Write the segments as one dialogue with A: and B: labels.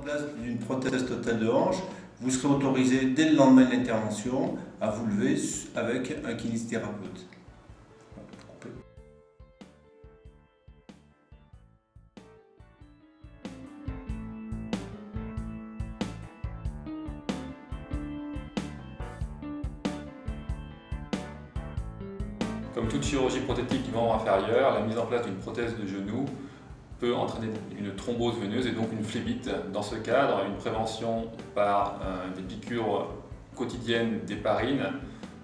A: place d'une prothèse totale de hanche, vous serez autorisé dès le lendemain de l'intervention à vous lever avec un kinésithérapeute.
B: Comme toute chirurgie prothétique du membre inférieur, la mise en place d'une prothèse de genou peut entraîner une thrombose veineuse et donc une phlébite. Dans ce cadre, une prévention par des piqûres quotidiennes d'héparine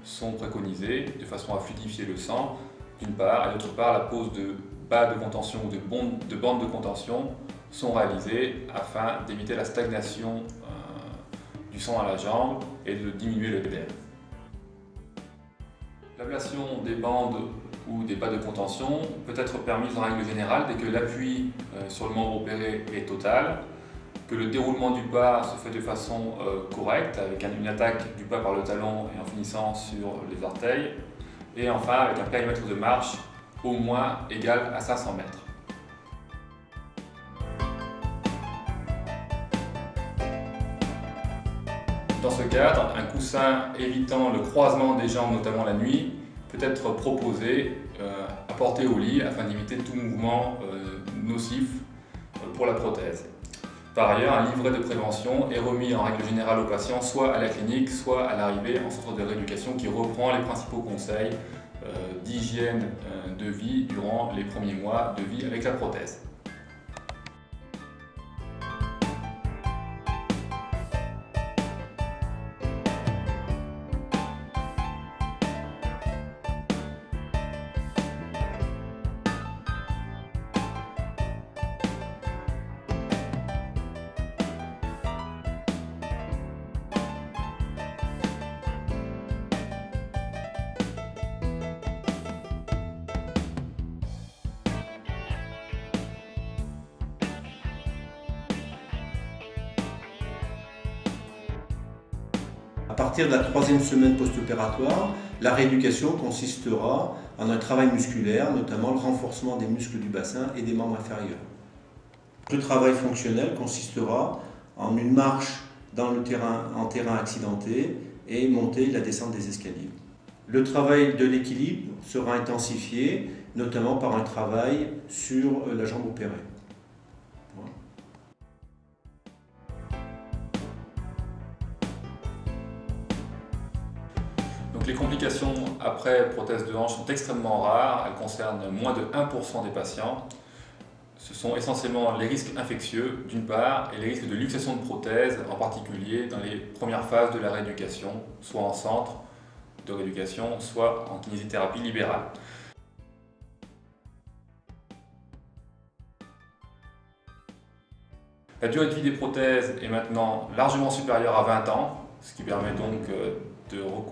B: sont préconisées de façon à fluidifier le sang, d'une part, et d'autre part, la pose de bas de contention ou de bandes de contention sont réalisées afin d'éviter la stagnation du sang à la jambe et de diminuer l'œdème. L'ablation des bandes ou des bas de contention peut être permise en règle générale dès que l'appui sur le membre opéré est total, que le déroulement du pas se fait de façon correcte, avec une attaque du pas par le talon et en finissant sur les orteils, et enfin avec un périmètre de marche au moins égal à 500 mètres. Dans ce cadre, un coussin évitant le croisement des jambes, notamment la nuit, peut être proposé à porter au lit afin d'éviter tout mouvement nocif pour la prothèse. Par ailleurs, un livret de prévention est remis en règle générale aux patients, soit à la clinique, soit à l'arrivée en centre de rééducation, qui reprend les principaux conseils d'hygiène de vie durant les premiers mois de vie avec la prothèse.
A: À partir de la 3e semaine post-opératoire, la rééducation consistera en un travail musculaire, notamment le renforcement des muscles du bassin et des membres inférieurs. Le travail fonctionnel consistera en une marche en terrain accidenté et monter la descente des escaliers. Le travail de l'équilibre sera intensifié, notamment par un travail sur la jambe opérée. Voilà.
B: Donc les complications après prothèse de hanche sont extrêmement rares, elles concernent moins de 1% des patients. Ce sont essentiellement les risques infectieux d'une part et les risques de luxation de prothèse, en particulier dans les premières phases de la rééducation, soit en centre de rééducation, soit en kinésithérapie libérale. La durée de vie des prothèses est maintenant largement supérieure à 20 ans, ce qui permet donc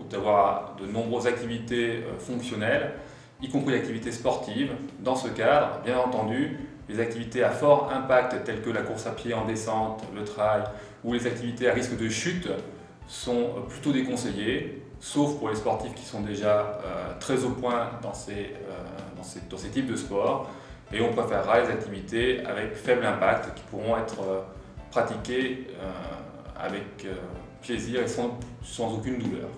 B: d'avoir de nombreuses activités fonctionnelles, y compris l'activité sportive. Dans ce cadre, bien entendu, les activités à fort impact telles que la course à pied en descente, le trail ou les activités à risque de chute sont plutôt déconseillées, sauf pour les sportifs qui sont déjà très au point dans ces types de sports. Et on préférera les activités avec faible impact qui pourront être pratiquées avec plaisir et sans aucune douleur.